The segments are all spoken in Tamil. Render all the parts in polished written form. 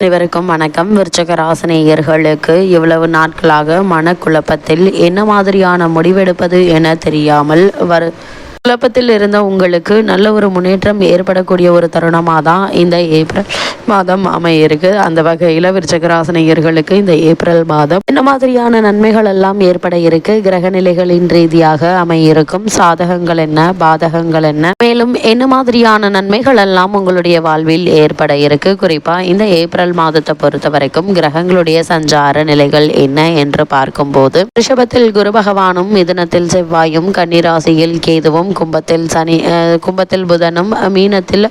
அனைவருக்கும் வணக்கம். விருச்சிக ராசினியர்களுக்கு இவ்வளவு நாட்களாக மனக்குழப்பத்தில் என்ன மாதிரியான முடிவெடுப்பது என தெரியாமல் குழப்பத்தில் இருந்த உங்களுக்கு நல்ல ஒரு முன்னேற்றம் ஏற்படக்கூடிய ஒரு தருணமாக தான் இந்த ஏப்ரல் மாதம் அமையிருக்கு. அந்த வகையில் விருச்சிக ராசினியர்களுக்கு இந்த ஏப்ரல் மாதம் என்ன மாதிரியான நன்மைகள் எல்லாம் ஏற்பட இருக்கு, கிரக நிலைகளின் ரீதியாக அமையிருக்கும் சாதகங்கள் என்ன, பாதகங்கள் என்ன, மேலும் என்ன மாதிரியான நன்மைகள் எல்லாம் உங்களுடைய வாழ்வில் ஏற்பட இருக்கு, குறிப்பா இந்த ஏப்ரல் மாதத்தை பொறுத்த வரைக்கும் கிரகங்களுடைய சஞ்சார நிலைகள் என்ன என்று பார்க்கும்போது ரிஷபத்தில் குரு பகவானும், மிதுனத்தில் செவ்வாயும், கன்னிராசியில் கேதுவும், கும்பத்தில் புதனும், மீனத்தில்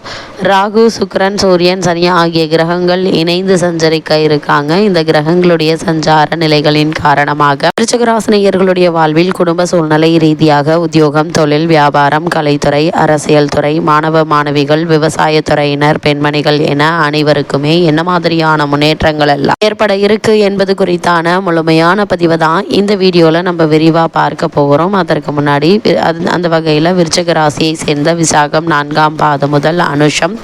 ராகு, சுக்கிரன், சூரியன், சனி ஆகிய கிரகங்கள் இணைந்து சஞ்சரிக்க இருக்காங்க. இந்த கிரகங்களுடைய சஞ்சார நிலைகளின் காரணமாக விருச்சிக ராசினியர்களுடைய வாழ்வில் குடும்ப சூழ்நிலை ரீதியாக உத்தியோகம், தொழில், வியாபாரம், கலைத்துறை, அரசியல் துறை, மாணவ மாணவிகள், விவசாயத்துறையினர், பெண்மணிகள் என அனைவருக்குமே என்ன மாதிரியான முன்னேற்றங்கள் எல்லாம் ஏற்பட இருக்கு என்பது குறித்தான முழுமையான பதிவை தான் இந்த வீடியோல நம்ம விரிவா பார்க்க போகிறோம். அதற்கு முன்னாடி அந்த வகையில் விருச்சிக ராசியை சேர்ந்த விசாகம் 4ஆம் பாதம் முதல் அனுஷம்,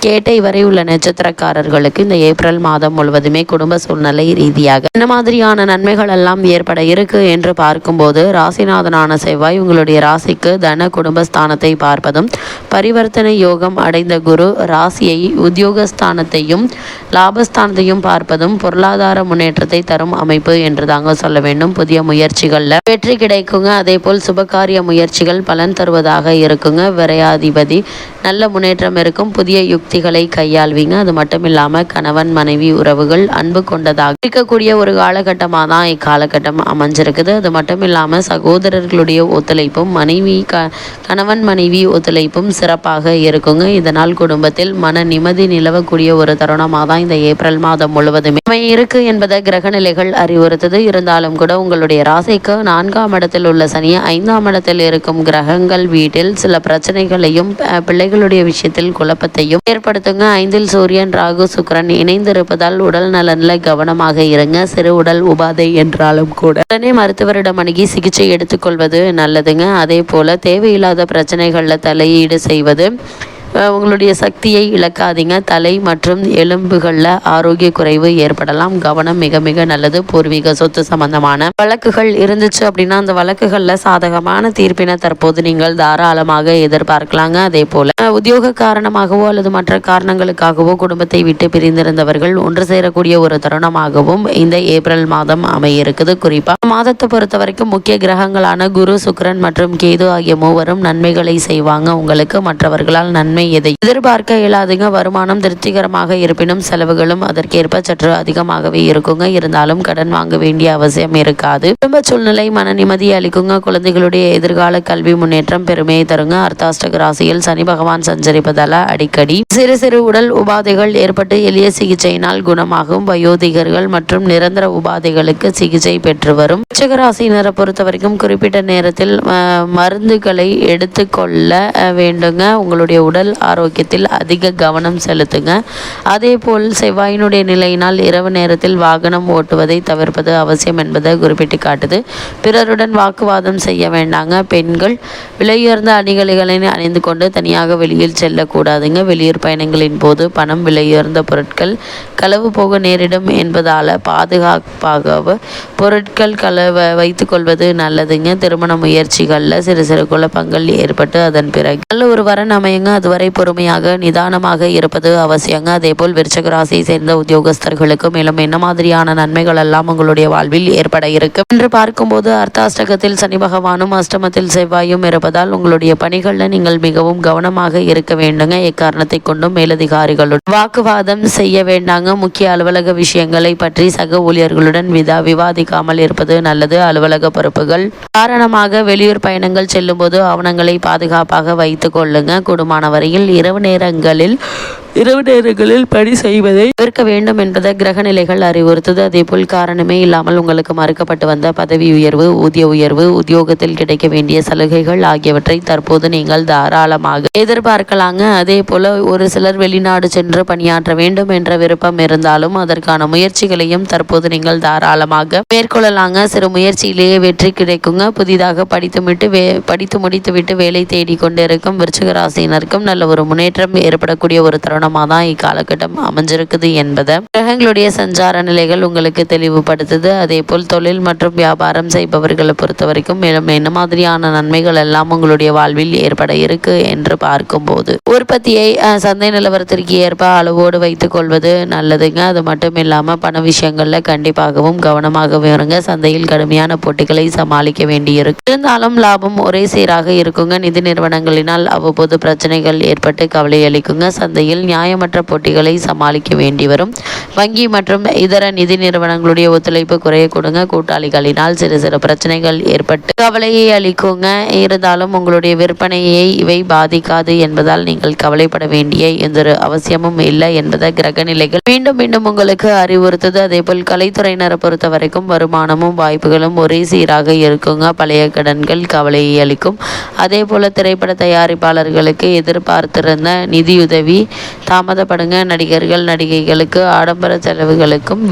கேட்டை வரை உள்ள நட்சத்திரக்காரர்களுக்கு இந்த ஏப்ரல் மாதம் முழுவதுமே குடும்ப சூழ்நிலை ரீதியாக என்ன மாதிரியான நன்மைகள் எல்லாம் ஏற்பட இருக்கு என்று பார்க்கும்போது ராசிநாதனான செவ்வாய் உங்களுடைய ராசிக்கு தன குடும்பஸ்தானத்தை பார்ப்பதும், பரிவர்த்தனை யோகம் அடைந்த குரு ராசியை உத்தியோகஸ்தானத்தையும் லாபஸ்தானத்தையும் பார்ப்பதும் பொருளாதார முன்னேற்றத்தை தரும் அமைப்பு என்று தாங்க சொல்ல வேண்டும். புதிய முயற்சிகள்ல வெற்றி கிடைக்குங்க. அதே போல் சுபகாரிய முயற்சிகள் பலன் தருவதாக இருக்குங்க. விரையாதிபதி நல்ல முன்னேற்றம் இருக்கும். புதிய யுக்திகளை கையாள்வீங்க. அது மட்டும் இல்லாமல் கணவன் மனைவி உறவுகள் அன்பு கொண்டதாக இருக்கக்கூடிய ஒரு காலகட்டமாக தான் இக்காலகட்டம் அமைஞ்சிருக்குது. அது மட்டும் இல்லாமல் சகோதரர்களுடைய ஒத்துழைப்பும் கணவன் மனைவி ஒத்துழைப்பும் சிறப்பாக இருக்குங்க. இதனால் குடும்பத்தில் மன நிம்மதி நிலவக்கூடிய ஒரு தருணமாக தான் இந்த ஏப்ரல் மாதம் முழுவதுமே இருக்கு என்பதை கிரகநிலைகள் அறிவுறுத்தது. இருந்தாலும் கூட உங்களுடைய ராசிக்கு 4ஆம் இடத்தில் உள்ள சனி 5ஆம் இடத்தில் இருக்கும் கிரகங்கள் வீட்டில் சில பிரச்சனைகளையும் பிள்ளைகளுடைய விஷயத்தில் குழப்பத்தையும் ஏற்படுத்துங்க. 5இல் சூரியன், ராகு, சுக்கிரன் இணைந்திருப்பதால் உடல் நலனில் கவனமாக இருங்க. சிறு உடல் உபாதை என்றாலும் கூட உடனே மருத்துவரிடம் அணுகி சிகிச்சை எடுத்துக்கொள்வது நல்லதுங்க. அதே போல தேவையில்லாத பிரச்சனைகளில் தலையீடு செய்வது உங்களுடைய சக்தியை இழக்காதீங்க. தலை மற்றும் எலும்புகளில் ஆரோக்கிய குறைவு ஏற்படலாம். கவனம் மிக மிக நல்லது. பூர்வீக சொத்து சம்பந்தமான வழக்குகள் இருந்துச்சு அப்படின்னா அந்த வழக்குகளில் சாதகமான தீர்ப்பினை தற்போது நீங்கள் தாராளமாக எதிர்பார்க்கலாங்க. அதே போல உத்தியோக காரணமாகவோ அல்லது மற்ற காரணங்களுக்காகவோ குடும்பத்தை விட்டு பிரிந்திருந்தவர்கள் ஒன்று சேரக்கூடிய ஒரு தருணமாகவும் இந்த ஏப்ரல் மாதம் அமையிருக்குது. குறிப்பா மாதத்தை பொறுத்த வரைக்கும் முக்கிய கிரகங்களான குரு, சுக்கிரன் மற்றும் கேது ஆகிய மூவரும் நன்மைகளை செய்வாங்க. உங்களுக்கு மற்றவர்களால் நன்மை எதை எதிர்பார்க்க இயலாதுங்க. வருமானம் திருப்திகரமாக இருப்பினும் செலவுகளும் அதற்கேற்ப சற்று அதிகமாகவே இருக்குங்க. இருந்தாலும் கடன் வாங்க வேண்டிய அவசியம் இருக்காது. குடும்ப சூழ்நிலை மன நிம்மதி அளிக்குங்க. குழந்தைகளுடைய எதிர்கால கல்வி முன்னேற்றம் பெருமையை தருங்க. அர்த்தாஷ்டக ராசியில் சனி பகவான் சஞ்சரிப்பதால அடிக்கடி சிறு சிறு உடல் உபாதைகள் ஏற்பட்டு எளிய சிகிச்சையினால் குணமாகும். வயோதிகர்கள் மற்றும் நிரந்தர உபாதைகளுக்கு சிகிச்சை பெற்று வரும். விருச்சிக ராசியினரை பொறுத்த வரைக்கும் குறிப்பிட்ட நேரத்தில் மருந்துகளை எடுத்துக்கொள்ள வேண்டுங்க. உங்களுடைய உடல் ஆரோக்கியத்தில் அதிக கவனம் செலுத்துங்க. அதே போல் செவ்வாயினுடைய நிலையினால் இரவு நேரத்தில் வாகனம் ஓட்டுவதை தவிர்ப்பது அவசியம் என்பதை குறிப்பிட்டு காட்டுது. பிறருடன் வாக்குவாதம் செய்ய வேண்டாங்க. பெண்கள் விலையுயர்ந்த அணிகளைகளை அணிந்து கொண்டு தனியாக வெளியில் செல்லக்கூடாதுங்க. வெளியூர் பயணங்களின் போது பணம், விலையுயர்ந்த பொருட்கள் களவு போக நேரிடும் என்பதால் பாதுகாப்பாக பொருட்கள் வைத்துக் கொள்வது நல்லதுங்க. திருமண முயற்சிகளில் சிறு சிறு குழப்பங்கள் ஏற்பட்டு அதன் பிறகு நல்ல ஒரு வரன் அமையுங்க. அதுவரை பொறுமையாக நிதானமாக இருப்பது அவசியங்க. அதே போல் விருச்சிக ராசியை சேர்ந்த உத்தியோகஸ்தர்களுக்கு மேலும் என்ன மாதிரியான நன்மைகள் எல்லாம் உங்களுடைய வாழ்வில் ஏற்பட இருக்கு என்று பார்க்கும்போது அர்த்தாஷ்டகத்தில் சனி பகவானும் அஷ்டமத்தில் செவ்வாயும் இருப்பதால் உங்களுடைய பணிகளில் நீங்கள் மிகவும் கவனமாக இருக்க வேண்டுங்க. எக்காரணத்தை கொண்டும் மேலதிகாரிகளுடன் வாக்குவாதம் செய்ய வேண்டாங்க. முக்கிய அலுவலக விஷயங்களை பற்றி சக ஊழியர்களுடன் விவாதிக்காமல் இருப்பது நல்லது. அலுவலக பொறுப்புகள் காரணமாக வெளியூர் பயணங்கள் செல்லும் போது ஆவணங்களை பாதுகாப்பாக வைத்துக் கொள்ளுங்க. கூடுமான வரையில் இரவு நேரங்களில் பணி செய்வதை தவிர்க்க வேண்டும் என்பதை கிரக நிலைகள் அறிவுறுத்தது. அதேபோல் காரணமே இல்லாமல் உங்களுக்கு மறுக்கப்பட்டு வந்த பதவி உயர்வு, ஊதிய உயர்வு, உத்தியோகத்தில் கிடைக்க வேண்டிய சலுகைகள் ஆகியவற்றை தற்போது நீங்கள் தாராளமாக எதிர்பார்க்கலாங்க. அதே போல ஒரு சிலர் வெளிநாடு சென்று பணியாற்ற வேண்டும் என்ற விருப்பம் இருந்தாலும் அதற்கான முயற்சிகளையும் தற்போது நீங்கள் தாராளமாக மேற்கொள்ளலாங்க. சிறு முயற்சியிலேயே வெற்றி கிடைக்குங்க. புதிதாக படித்து முடித்துவிட்டு வேலை தேடி கொண்டிருக்கும் விருச்சிக ராசியினருக்கும் நல்ல நல்ல ஒரு முன்னேற்றம் ஏற்படக்கூடிய ஒரு தருணமாக தான் இக்காலகட்டம் அமைஞ்சிருக்குது என்பதை கிரகங்களுடைய சஞ்சார நிலைகள் உங்களுக்கு தெளிவுபடுத்துது. அதே போல் தொழில் மற்றும் வியாபாரம் செய்பவர்களை பொறுத்த வரைக்கும் மேலும் என்ன மாதிரியான நன்மைகள் எல்லாம் உங்களுடைய வாழ்வில் ஏற்பட இருக்கு என்று பார்க்கும்போது, உற்பத்தியை சந்தை நிலவரத்திற்கு ஏற்ப அளவோடு வைத்துக் கொள்வது நல்லதுங்க. அது மட்டும் இல்லாமல் பண விஷயங்கள்ல கண்டிப்பாகவும் கவனமாகவும் இருங்க. சந்தையில் கடுமையான போட்டிகளை சமாளிக்க வேண்டியிருக்கு. இருந்தாலும் லாபம் ஒரே சீராக இருக்குங்க. நிதி நிறுவனங்களினால் அவ்வப்போது பிரச்சனைகள் ஏற்பட்டு கவலை அளிக்குங்க. சந்தையில் நியாயமற்ற போட்டிகளை சமாளிக்க வேண்டி வரும். வங்கி மற்றும் இதர நிதி நிறுவனங்களுடைய ஒத்துழைப்பு குறைய கொடுங்க. கூட்டாளிகளினால் சிறு சிறு பிரச்சனைகள் ஏற்பட்டு கவலையை அளிக்குங்க. இருந்தாலும் உங்களுடைய விற்பனையை இவை பாதிக்காது என்பதால் நீங்கள் கவலைப்பட வேண்டிய எந்த ஒரு அவசியமும் இல்லை என்பதை கிரக நிலைகள் மீண்டும் மீண்டும் உங்களுக்கு அறிவுறுத்தது. அதே போல் கலைத்துறையினரை பொறுத்த வரைக்கும் வருமானமும் வாய்ப்புகளும் ஒரே சீராக இருக்குங்க. பழைய கடன்கள் கவலையை அளிக்கும். அதே போல திரைப்பட தயாரிப்பாளர்களுக்கு எதிர்பார்த்திருந்த நிதியுதவி தாமதப்படுங்க. நடிகர்கள் நடிகைகளுக்கு ஆடம்பர செலவுகளுக்கும்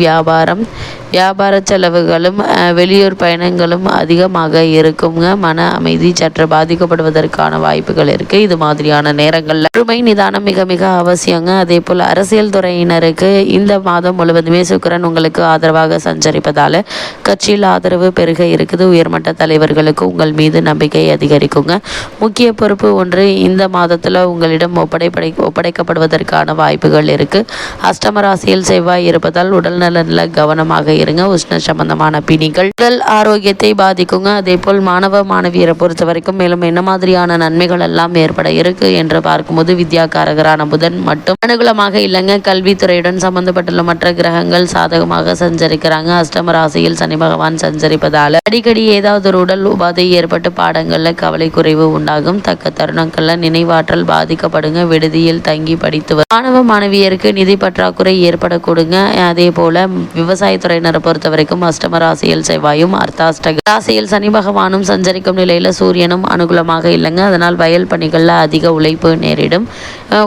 வியாபார செலவுகளும் வெளியூர் பயணங்களும் அதிகமாக இருக்குங்க. மன அமைதி சற்று பாதிக்கப்படுவதற்கான வாய்ப்புகள் இருக்கு. இது மாதிரியான நேரங்கள்ல பொறுமை நிதானம் மிக மிக அவசியங்க. அதே போல் அரசியல் துறையினருக்கு இந்த மாதம் முழுவதுமே சுக்கிரன் உங்களுக்கு ஆதரவாக சஞ்சரிப்பதால கட்சியில் ஆதரவு பெருக இருக்குது. உயர்மட்ட தலைவர்களுக்கு உங்கள் மீது நம்பிக்கை அதிகரிக்குங்க. முக்கிய பொறுப்பு ஒன்று இந்த மாதத்துல உங்களிடம் ஒப்படைக்கப்படுவதற்கான வாய்ப்புகள் இருக்கு. அஷ்டம ராசியில் செவ்வாய் இருப்பதால் உடல் நலனில் கவனமாக இருங்க. உஷ்ண சம்பந்தமான பிணிகள் உடல் ஆரோக்கியத்தை பாதிக்குங்க. அதே போல் மாணவ மாணவியரை பொறுத்த வரைக்கும் மேலும் என்ன மாதிரியான நன்மைகள் எல்லாம் ஏற்பட இருக்கு என்று பார்க்கும்போது, வித்யாகாரகரான புதன் மட்டும் அனுகூலமாக இல்லைங்க. கல்வித்துறையுடன் சம்பந்தப்பட்டுள்ள மற்ற கிரகங்கள் சாதகமாக சஞ்சரிக்கிறாங்க. அஷ்டம ராசியில் சனி பகவான் சஞ்சரிப்பதால அடிக்கடி ஏதாவது ஒரு உடல் உபாதை ஏற்பட்டு பாடங்கள்ல கவலை குறைவு உண்டாகும். தக்க தருணங்கள்ல நினைவாற்றல் பாதிக்கப்படுங்க. விடுதியில் தங்கி படித்து மாணவ மாணவியருக்கு நிதி பற்றாக்குறை ஏற்படக்கூடுங்க. அதே போல விவசாயத்துறையினரை பொறுத்த வரைக்கும் அஷ்டம ராசியில் செவ்வாயும் அர்த்தாஷ்டக ராசியில் சனி பகவானும் சஞ்சரிக்கும் நிலையில சூரியனும் அனுகூலமாக இல்லைங்க. அதனால் வயல் பணிகள்ல அதிக உழைப்பு நேரிடும்.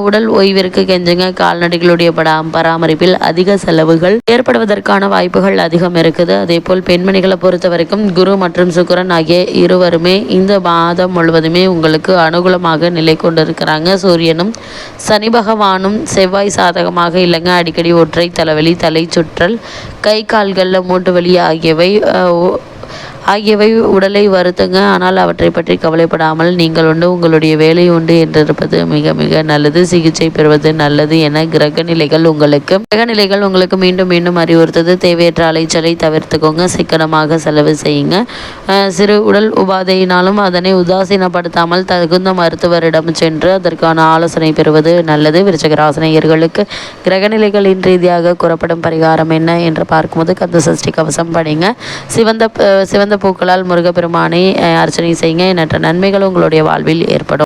உடல் ஓய்விற்கு கெஞ்சுங்க. கால்நடைகளுடைய பராமரிப்பில் அதிக செலவுகள் ஏற்படுவதற்கான வாய்ப்புகள் அதிகம் இருக்குது. அதே போல் பெண்மணிகளை பொறுத்த வரைக்கும் குரு மற்றும் சுக்கிரன் ஆகிய இருவருமே இந்த மாதம் முழுவதுமே உங்களுக்கு அனுகூலமாக நிலை கொண்டிருக்கிறாங்க. சூரியனும் சனி பகவானும் செவ்வாய் சாதகமாக இல்லைங்க. அடிக்கடி ஒற்றை தலைவலி, தலை சுற்றல், கை கால்களில் மூட்டு வலி ஆகியவை உடலை வருத்துங்க. ஆனால் அவற்றை பற்றி கவலைப்படாமல் நீங்கள் உண்டு உங்களுடைய வேலை உண்டு என்றிருப்பது மிக மிக நல்லது. சிகிச்சை பெறுவது நல்லது என கிரக நிலைகள் உங்களுக்கு மீண்டும் மீண்டும் அறிவுறுத்தது. தேவையற்ற அலைச்சலை தவிர்த்துக்கோங்க. சிக்கனமாக செலவு செய்யுங்க. சிறு உடல் உபாதையினாலும் அதனை உதாசீனப்படுத்தாமல் தகுந்த மருத்துவரிடம் சென்று அதற்கான ஆலோசனை பெறுவது நல்லது. விருச்சிக ராசினியர்களுக்கு கிரகநிலைகளின் ரீதியாக கூறப்படும் பரிகாரம் என்ன என்று பார்க்கும்போது, கந்த சஷ்டி கவசம் படிங்க. சிவந்த பூக்களால் முருகப்பெருமானை அர்ச்சனை செய்யுங்க. எண்ணற்ற நன்மைகள் உங்களுடைய வாழ்வில் ஏற்படும்.